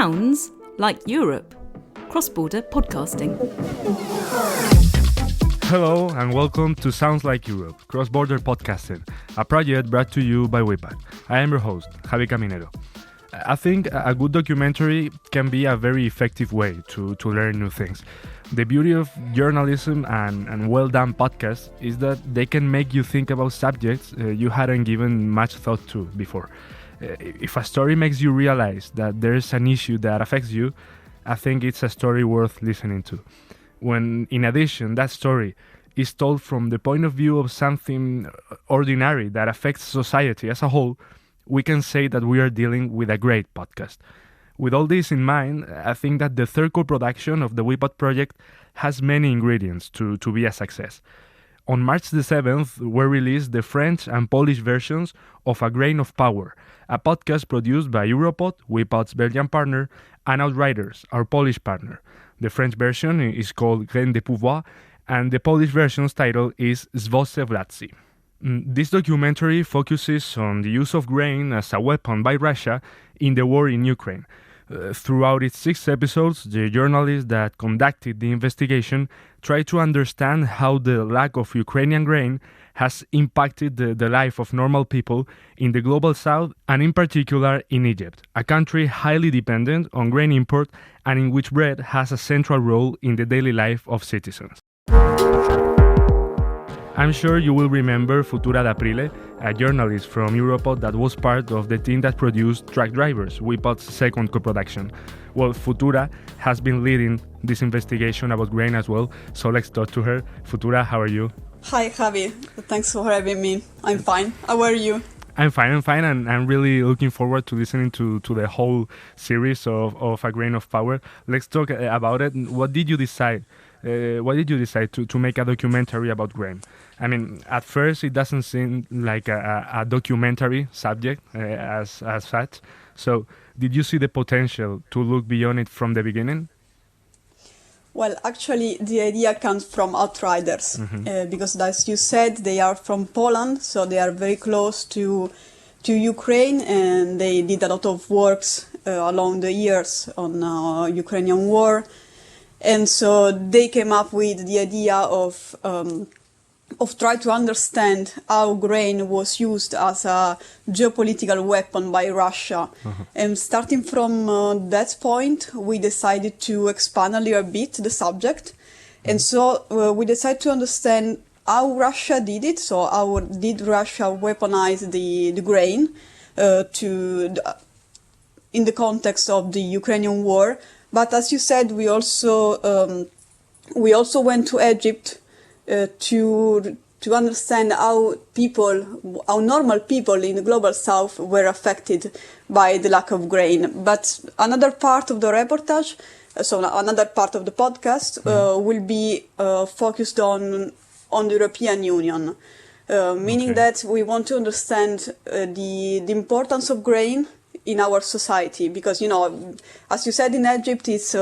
Sounds like Europe. Cross-border podcasting. Hello and welcome to Sounds Like Europe, cross-border podcasting, a project brought to you by WePod. I am your host, Javi Caminero. I think a good documentary can be a very effective way to learn new things. The beauty of journalism and well-done podcasts is that they can make you think about subjects you hadn't given much thought to before. If a story makes you realize that there's an issue that affects you, I think it's a story worth listening to. When, in addition, that story is told from the point of view of something ordinary that affects society as a whole, we can say that we are dealing with a great podcast. With all this in mind, I think that the third co-production of the WePod project has many ingredients to be a success. On March the 7th, were released the French and Polish versions of A Grain of Power, a podcast produced by Europod, WePod's Belgian partner, and Outriders, our Polish partner. The French version is called Grain de Pouvoir, and the Polish version's title is Zwoje władzy. This documentary focuses on the use of grain as a weapon by Russia in the war in Ukraine. Throughout its 6 episodes, the journalists that conducted the investigation tried to understand how the lack of Ukrainian grain has impacted the life of normal people in the global south and in particular in Egypt, a country highly dependent on grain import and in which bread has a central role in the daily life of citizens. I'm sure you will remember Futura D'Aprile, a journalist from Europod that was part of the team that produced Truck Drivers, WePod's second co-production. Well, Futura has been leading this investigation about grain as well, so let's talk to her. Futura, how are you? Hi, Javi. Thanks for having me. I'm fine. How are you? I'm fine, and I'm really looking forward to listening to the whole series of A Grain of Power. Let's talk about it. What did you decide? Why did you decide to make a documentary about grain? I mean, at first it doesn't seem like a documentary subject as such. So, did you see the potential to look beyond it from the beginning? Well, actually, the idea comes from Outriders, because, as you said, they are from Poland, so they are very close to Ukraine, and they did a lot of works along the years on Ukrainian war. And so they came up with the idea of try to understand how grain was used as a geopolitical weapon by Russia. And starting from that point, we decided to expand a little bit the subject. And so we decided to understand how Russia did it. So how did Russia weaponize the grain in the context of the Ukrainian war. But as you said, we also went to Egypt to understand how normal people in the global south were affected by the lack of grain. But another part of the reportage, so another part of the podcast, will be focused on the European Union, meaning that we want to understand the importance of grain in our society, because, as you said, in Egypt, it's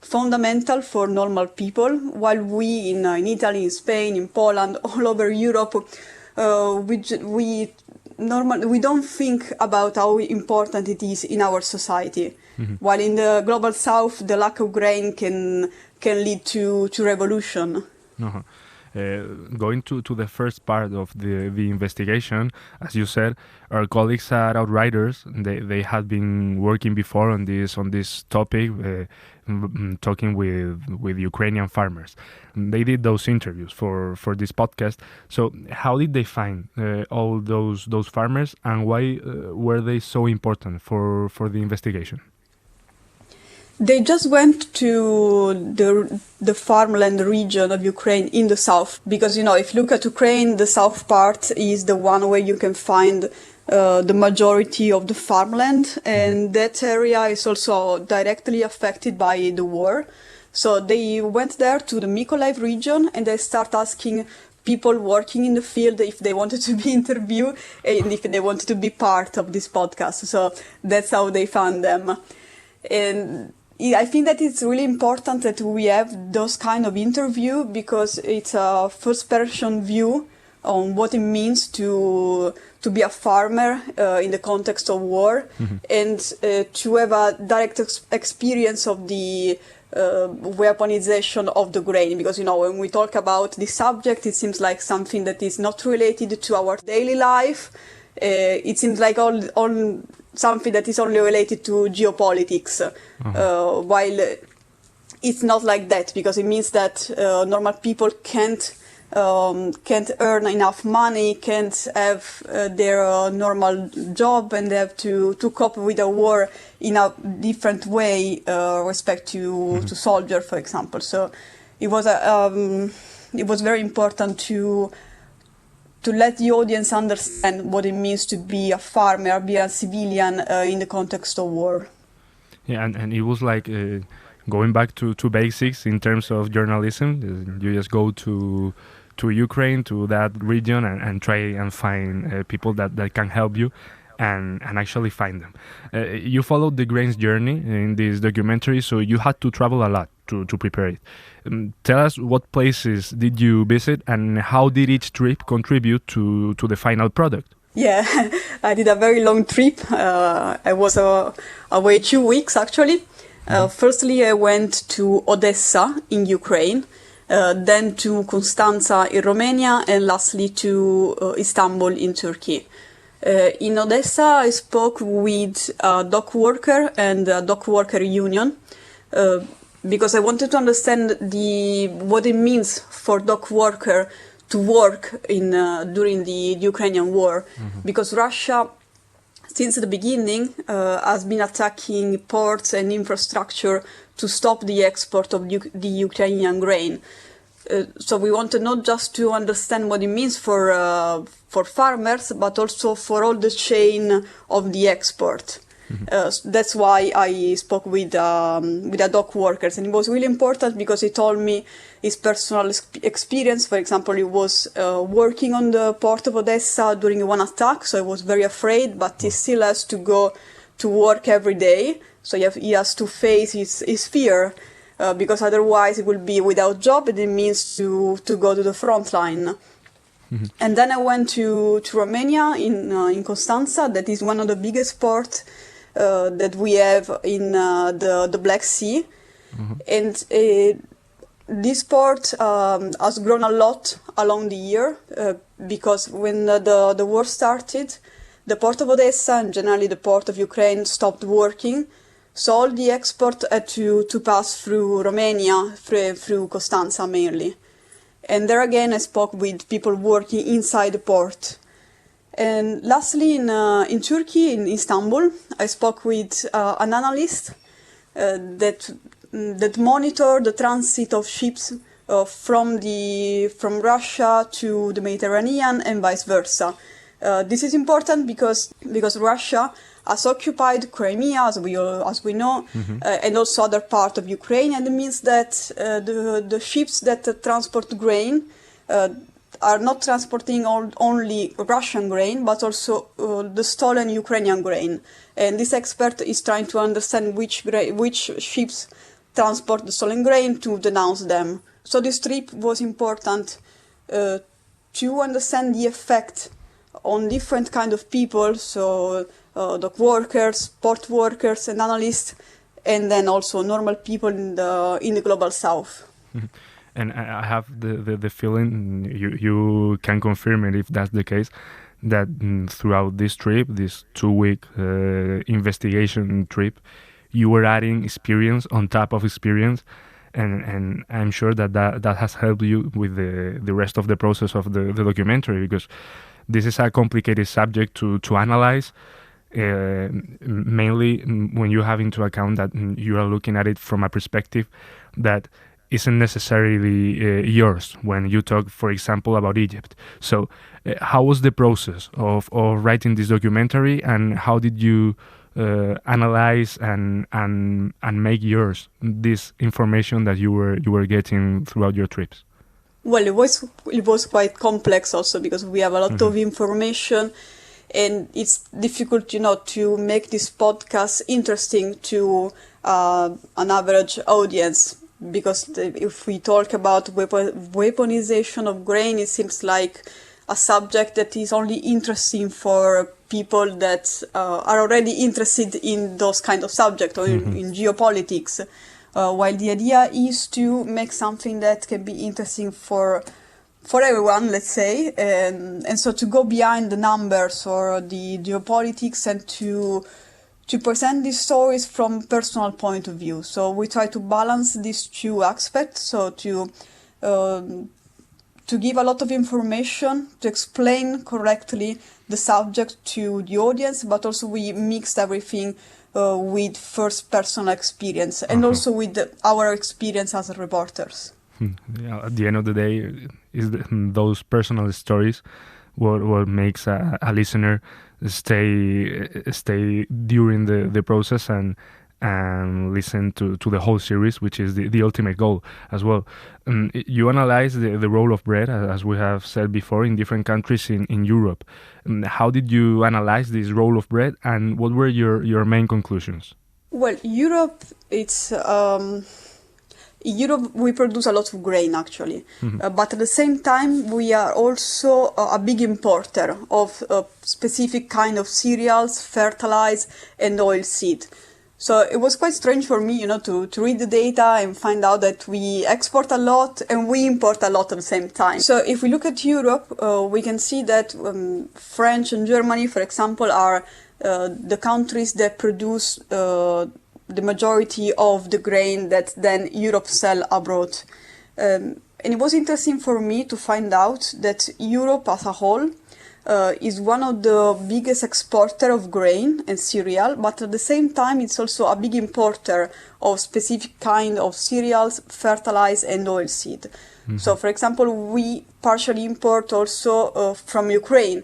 fundamental for normal people, while we in Italy, in Spain, in Poland, all over Europe, we don't think about how important it is in our society. While in the global south, the lack of grain can lead to revolution. Going to the first part of the investigation, as you said, our colleagues at Outriders, they had been working before on this topic, talking with Ukrainian farmers. They did those interviews for this podcast. So how did they find all those farmers, and why were they so important for the investigation? They just went to the farmland region of Ukraine in the south, because, if you look at Ukraine, the south part is the one where you can find the majority of the farmland, and that area is also directly affected by the war. So they went there to the Mykolaiv region, and they start asking people working in the field if they wanted to be interviewed and if they wanted to be part of this podcast. So that's how they found them. And I think that it's really important that we have those kind of interview, because it's a first-person view on what it means to be a farmer in the context of war, and to have a direct experience of the weaponization of the grain. Because, when we talk about this subject, it seems like something that is not related to our daily life. It seems like all something that is only related to geopolitics, while it's not like that, because it means that normal people can't earn enough money, can't have their normal job, and they have to cope with a war in a different way respect to soldier, for example. So it was very important to let the audience understand what it means to be a farmer, be a civilian in the context of war. Yeah, and it was like going back to basics in terms of journalism. You just go to Ukraine, to that region, and try and find people that can help you and actually find them. You followed the grains journey in this documentary, so you had to travel a lot to prepare it. Tell us, what places did you visit, and how did each trip contribute to the final product? Yeah, I did a very long trip. I was away 2 weeks, actually. Firstly, I went to Odessa in Ukraine, then to Constanza in Romania, and lastly to Istanbul in Turkey. In Odessa, I spoke with a dock worker and a dock worker union, because I wanted to understand what it means for dock worker to work during the Ukrainian war, because Russia, since the beginning, has been attacking ports and infrastructure to stop the export of the Ukrainian grain. So we wanted not just to understand what it means for farmers, but also for all the chain of the export. That's why I spoke with the dock workers, and it was really important because he told me his personal experience. For example, he was working on the port of Odessa during one attack, so he was very afraid, but he still has to go to work every day. So he has to face his fear, because otherwise he will be without job, and it means to go to the front line. And then I went to Romania in Constanza. That is one of the biggest ports that we have in the Black Sea. And this port has grown a lot along the year, because when the war started, the port of Odessa and generally the port of Ukraine stopped working. So all the export had to pass through Romania, through Constanza mainly. And there again I spoke with people working inside the port. And lastly, in Turkey, in Istanbul, I spoke with an analyst that monitored the transit of ships from Russia to the Mediterranean and vice versa. This is important because Russia has occupied Crimea, as we know, and also other part of Ukraine, and it means that the ships that transport grain are not transporting only Russian grain, but also the stolen Ukrainian grain. And this expert is trying to understand which ships transport the stolen grain to denounce them. So this trip was important to understand the effect on different kind of people, so dock workers, port workers, and analysts, and then also normal people in the global south. And I have the feeling, you can confirm it if that's the case, that throughout this trip, this 2-week investigation trip, you were adding experience on top of experience, and I'm sure that has helped you with the rest of the process of the documentary, because this is a complicated subject to analyze, mainly when you have into account that you are looking at it from a perspective that isn't necessarily yours when you talk, for example, about Egypt. So how was the process of writing this documentary, and how did you analyze and make yours this information that you were getting throughout your trips? Well, it was quite complex also, because we have a lot of information, and it's difficult, to make this podcast interesting to an average audience. Because if we talk about weaponization of grain, it seems like a subject that is only interesting for people that are already interested in those kind of subjects or in geopolitics. While the idea is to make something that can be interesting for everyone, let's say, and so to go behind the numbers or the geopolitics and to present these stories from personal point of view. So we try to balance these two aspects, so to give a lot of information, to explain correctly the subject to the audience, but also we mixed everything with first personal experience and also with our experience as reporters. Yeah, at the end of the day, those personal stories what makes a listener stay during the process and listen to the whole series, which is the ultimate goal as well. You analyze the role of bread, as we have said before, in different countries in Europe. How did you analyze this role of bread, and what were your main conclusions? Well, Europe, Europe, we produce a lot of grain, actually. But at the same time, we are also a big importer of specific kind of cereals, fertilizer, and oilseed. So it was quite strange for me, to read the data and find out that we export a lot and we import a lot at the same time. So if we look at Europe, we can see that France and Germany, for example, are the countries that produce the majority of the grain that then Europe sell abroad. And it was interesting for me to find out that Europe as a whole is one of the biggest exporter of grain and cereal, but at the same time it's also a big importer of specific kind of cereals, fertilizer and oilseed. So for example, we partially import also from Ukraine.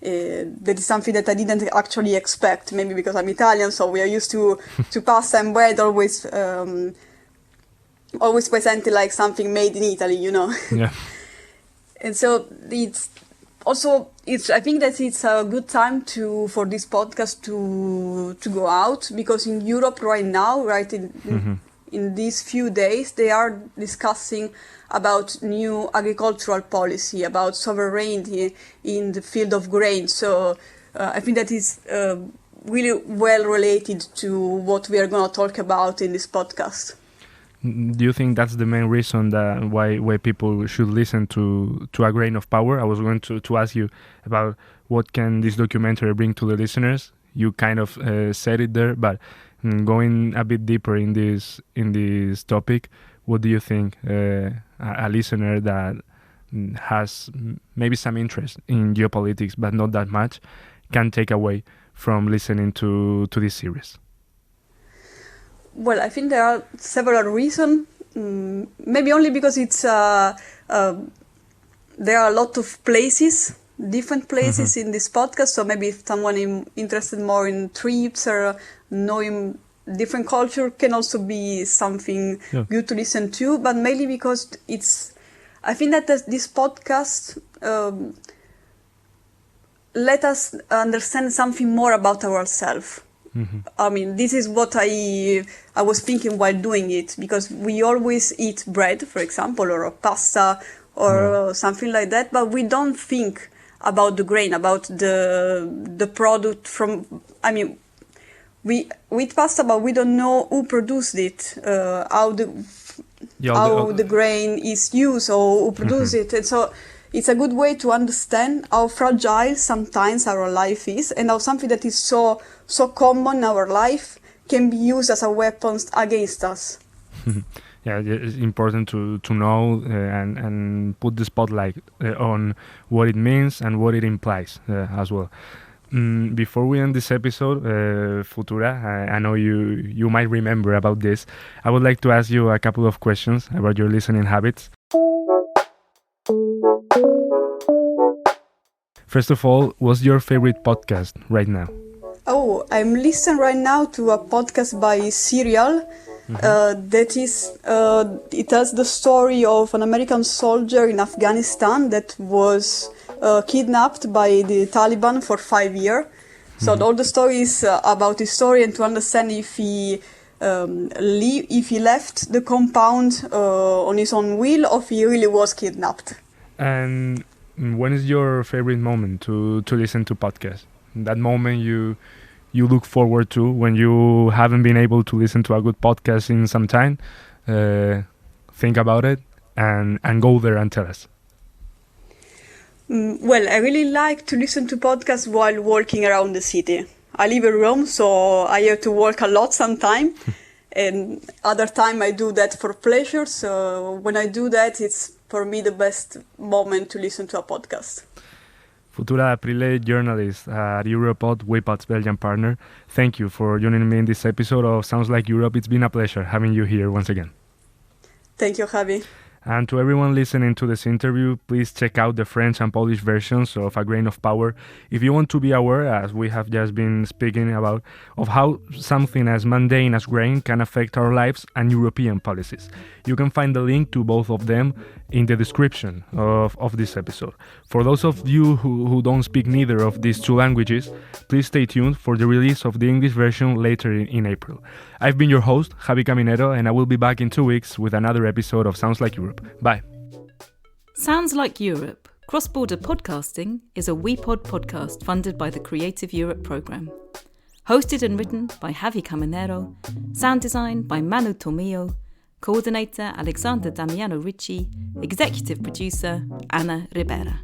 That is something that I didn't actually expect, maybe because I'm Italian, so we are used to pasta and bread always presented like something made in Italy, Yeah. And so I think that it's a good time for this podcast to go out, because in Europe right now, in these few days, they are discussing about new agricultural policy, about sovereignty in the field of grain. So I think that is really well related to what we are going to talk about in this podcast. Do you think that's the main reason why people should listen to A Grain of Power? I was going to ask you about what can this documentary bring to the listeners. You kind of said it there, but going a bit deeper in this topic, what do you think a listener that has maybe some interest in geopolitics but not that much can take away from listening to this series? Well, I think there are several reasons. Maybe only because it's there are a lot of places, different places in this podcast. So maybe if someone is interested more in trips or knowing different culture, can also be something good to listen to. But mainly because I think that this podcast let us understand something more about ourselves. I mean, this is what I was thinking while doing it, because we always eat bread, for example, or pasta or something like that, but we don't think about the grain, about the product from. I mean, we eat pasta, but we don't know who produced it, how the grain is used, or who produced it, and so. It's a good way to understand how fragile sometimes our life is, and how something that is so common in our life can be used as a weapon against us. Yeah, it's important to know and put the spotlight on what it means and what it implies as well. Before we end this episode, Futura, I know you might remember about this. I would like to ask you a couple of questions about your listening habits. First of all, what's your favorite podcast right now? Oh, I'm listening right now to a podcast by Serial. That is, it tells the story of an American soldier in Afghanistan that was kidnapped by the Taliban for 5 years. So all the story is about his story, and to understand if he left the compound on his own will, or if he really was kidnapped. And When is your favorite moment to listen to podcasts? That moment you look forward to when you haven't been able to listen to a good podcast in some time? Think about it and go there and tell us. Well, I really like to listen to podcasts while walking around the city. I live in Rome, so I have to walk a lot sometimes. And other time I do that for pleasure. So when I do that, it's for me the best moment to listen to a podcast. Futura D'Aprile, journalist at Europod, WePod's Belgian partner. Thank you for joining me in this episode of Sounds Like Europe. It's been a pleasure having you here once again. Thank you, Javi. And to everyone listening to this interview, please check out the French and Polish versions of A Grain of Power if you want to be aware, as we have just been speaking about, of how something as mundane as grain can affect our lives and European policies. You can find the link to both of them in the description of this episode. For those of you who don't speak neither of these two languages, please stay tuned for the release of the English version later in April. I've been your host, Javi Caminero, and I will be back in 2 weeks with another episode of Sounds Like Europe. Bye. Sounds Like Europe, Cross-Border Podcasting is a WePod podcast funded by the Creative Europe programme. Hosted and written by Javi Caminero, sound design by Manu Tomillo, coordinator Alexander Damiano Ricci, executive producer Anna Ribera.